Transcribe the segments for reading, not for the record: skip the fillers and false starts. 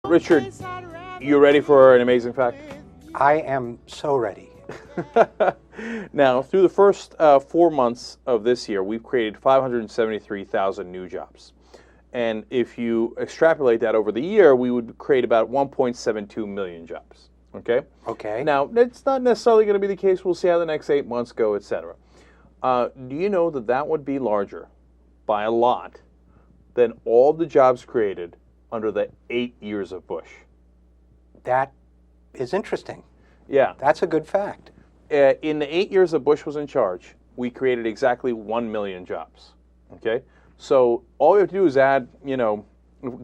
Richard, you ready for an amazing fact? I am so ready. Now, through the first 4 months of this year, we've created 573,000 new jobs. And if you extrapolate that over the year, we would create about 1.72 million jobs. Okay? Okay. Now, that's not necessarily going to be the case. We'll see how the next 8 months go, etc. Do you know that that would be larger by a lot than all the jobs created under the 8 years of Bush? That is interesting. Yeah. That's a good fact. In the 8 years that Bush was in charge, we created exactly 1 million jobs. Okay? So all we have to do is add,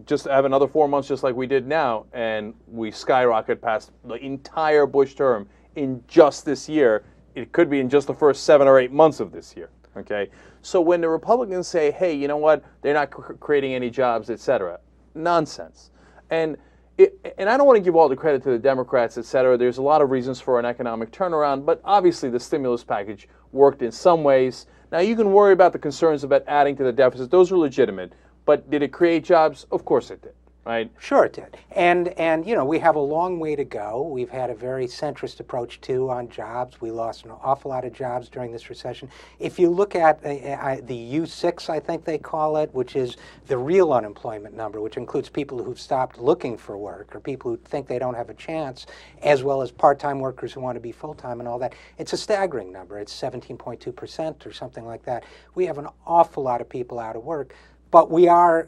just have another 4 months just like we did now, and we skyrocket past the entire Bush term in just this year. It could be in just the first 7 or 8 months of this year. Okay? So when the Republicans say, hey, you know what, they're not creating any jobs, etc., nonsense. And I don't want to give all the credit to the Democrats, et cetera. There's a lot of reasons for an economic turnaround, but obviously the stimulus package worked in some ways. Now, you can worry about the concerns about adding to the deficit. Those are legitimate. But did it create jobs? Of course it did, right? Sure it did. And we have a long way to go. We've had a very centrist approach, too, on jobs. We lost an awful lot of jobs during this recession. If you look at the U6, I think they call it, which is the real unemployment number, which includes people who've stopped looking for work or people who think they don't have a chance, as well as part-time workers who want to be full-time and all that, it's a staggering number. It's 17.2% or something like that. We have an awful lot of people out of work, but we are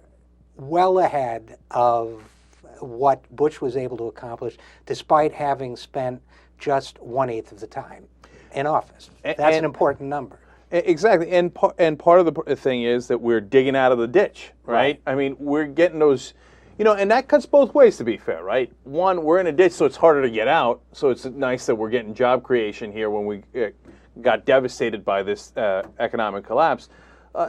well ahead of what Bush was able to accomplish, despite having spent just 1/8 of the time in office. That's an important number. Exactly, and part of the thing is that we're digging out of the ditch, right? I mean, we're getting those, and that cuts both ways, to be fair, right? One, we're in a ditch, so it's harder to get out, so it's nice that we're getting job creation here when we got devastated by this economic collapse.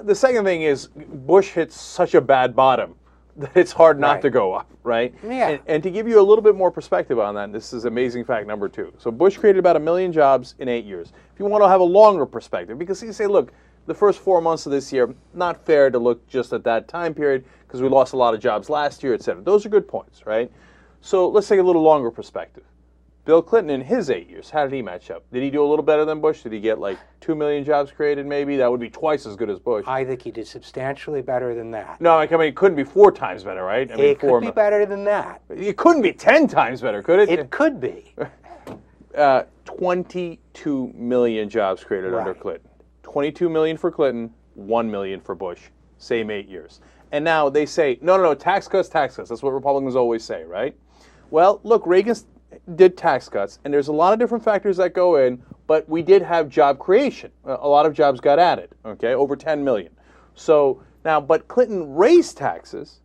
The second thing is Bush hit such a bad bottom that it's hard not to go up, right? Yeah. And to give you a little bit more perspective on that, this is amazing fact number 2. So Bush created about 1 million jobs in 8 years. If you want to have a longer perspective, because you say, look, the first 4 months of this year, not fair to look just at that time period because we lost a lot of jobs last year, et cetera. Those are good points, right? So let's take a little longer perspective. Bill Clinton in his 8 years, how did he match up? Did he do a little better than Bush? Did he get like 2 million jobs created maybe? That would be twice as good as Bush. I think he did substantially better than that. No, I mean, it couldn't be 4 times better, right? It could be better than that. It couldn't be 10 times better, could it? It could be. 22 million jobs created under Clinton. 22 million for Clinton, 1 million for Bush. Same 8 years. And now they say, no, tax cuts, tax cuts. That's what Republicans always say, right? Well, look, Reagan did tax cuts, and there's a lot of different factors that go in, but we did have job creation. A lot of jobs got added, okay, over 10 million. So now, but Clinton raised taxes,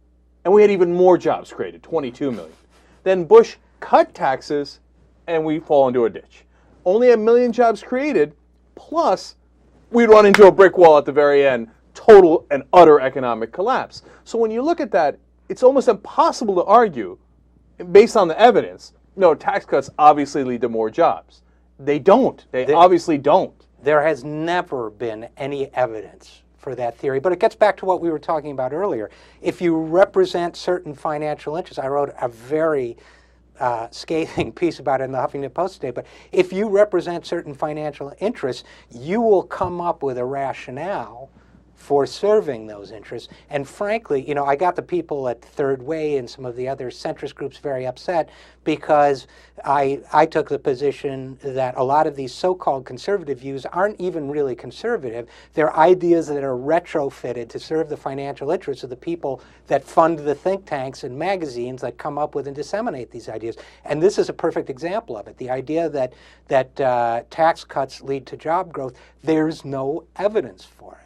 and we had even more jobs created, 22 million. Then Bush cut taxes, and we fall into a ditch. Only 1 million jobs created, plus we'd run into a brick wall at the very end, total and utter economic collapse. So when you look at that, it's almost impossible to argue, based on the evidence, no, tax cuts obviously lead to more jobs. They don't. They obviously don't. There has never been any evidence for that theory. But it gets back to what we were talking about earlier. If you represent certain financial interests, I wrote a very scathing piece about it in the Huffington Post today, but if you represent certain financial interests, you will come up with a rationale for serving those interests. And frankly, I got the people at Third Way and some of the other centrist groups very upset because I took the position that a lot of these so-called conservative views aren't even really conservative. They're ideas that are retrofitted to serve the financial interests of the people that fund the think tanks and magazines that come up with and disseminate these ideas. And this is a perfect example of it. The idea that tax cuts lead to job growth, there's no evidence for it.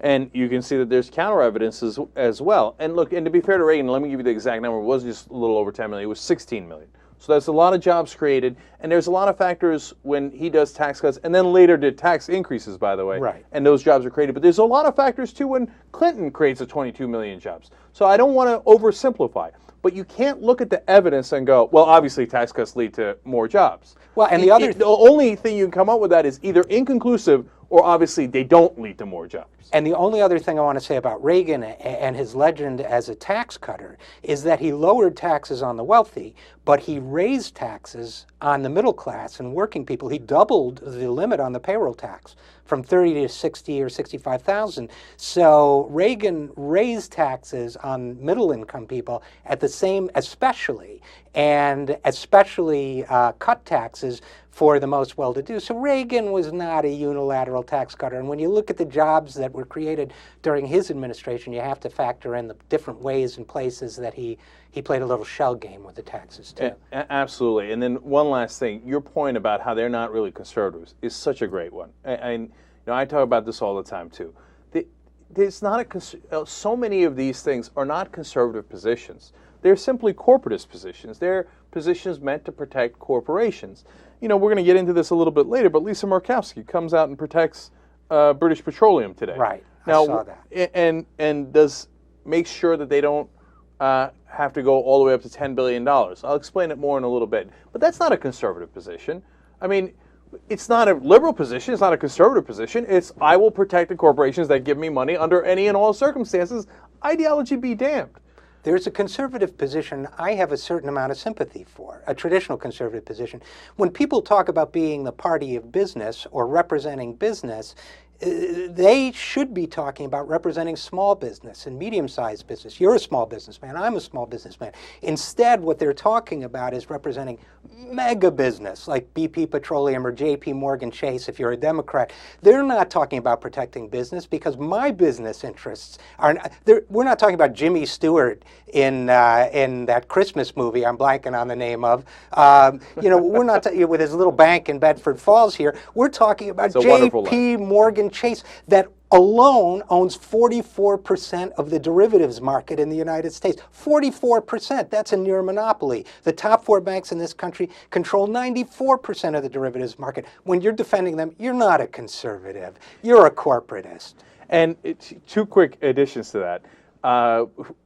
And you can see that there's counter evidence as well. And look, and to be fair to Reagan, let me give you the exact number. It wasn't just a little over 10 million. It was 16 million. So that's a lot of jobs created. And there's a lot of factors when he does tax cuts, and then later did tax increases, by the way. Right. And those jobs are created. But there's a lot of factors, too, when Clinton creates the 22 million jobs. So I don't want to oversimplify. But you can't look at the evidence and go, well, obviously tax cuts lead to more jobs. Well, and the only thing you can come up with that is either inconclusive or obviously they don't lead to more jobs. And the only other thing I want to say about Reagan and his legend as a tax cutter is that he lowered taxes on the wealthy, but he raised taxes on the middle class and working people. He doubled the limit on the payroll tax from 30 to 60 or 65,000. So Reagan raised taxes on middle income people at the same, especially cut taxes for the most well-to-do. So Reagan was not a unilateral tax cutter. And when you look at the jobs that were created during his administration, you have to factor in the different ways and places that he played a little shell game with the taxes too. Absolutely. And then one last thing, your point about how they're not really conservatives is such a great one. And I talk about this all the time too. There's not so many of these things are not conservative positions. They're simply corporatist positions. They're positions meant to protect corporations. We're going to get into this a little bit later, but Lisa Murkowski comes out and protects British Petroleum today. Right. Now, I saw that. And does make sure that they don't have to go all the way up to $10 billion. I'll explain it more in a little bit. But that's not a conservative position. I mean, it's not a liberal position. It's not a conservative position. It's I will protect the corporations that give me money under any and all circumstances. Ideology be damned. There's a conservative position I have a certain amount of sympathy for, a traditional conservative position. When people talk about being the party of business or representing business, they should be talking about representing small business and medium-sized business. You're a small businessman. I'm a small businessman. Instead, what they're talking about is representing mega business like BP Petroleum or JP Morgan Chase if you're a Democrat. They're not talking about protecting business because my business interests are we're not talking about Jimmy Stewart in that Christmas movie I'm blanking on the name of. We're not with his little bank in Bedford Falls here. We're talking about JP Morgan Chase that alone owns 44% of the derivatives market in the United States. 44%, that's a near monopoly. The top four banks in this country control 94% of the derivatives market. When you're defending them, you're not a conservative. You're a corporatist. And two quick additions to that.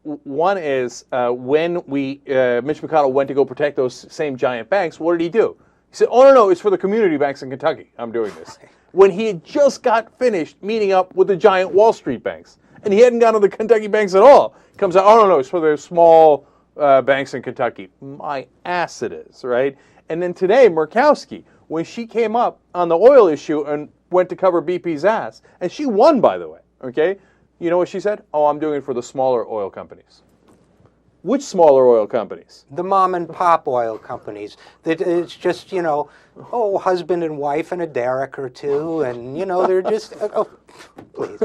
One is when Mitch McConnell went to go protect those same giant banks, what did he do? He said, oh, no, it's for the community banks in Kentucky. I'm doing this. When he had just got finished meeting up with the giant Wall Street banks. And he hadn't gone to the Kentucky banks at all. Comes out, oh, no, it's for the small banks in Kentucky. My ass it is, right? And then today, Murkowski, when she came up on the oil issue and went to cover BP's ass, and she won, by the way, okay? You know what she said? Oh, I'm doing it for the smaller oil companies. Which smaller oil companies? The mom and pop oil companies. That it's just, husband and wife and a derrick or two, and, they're just, please.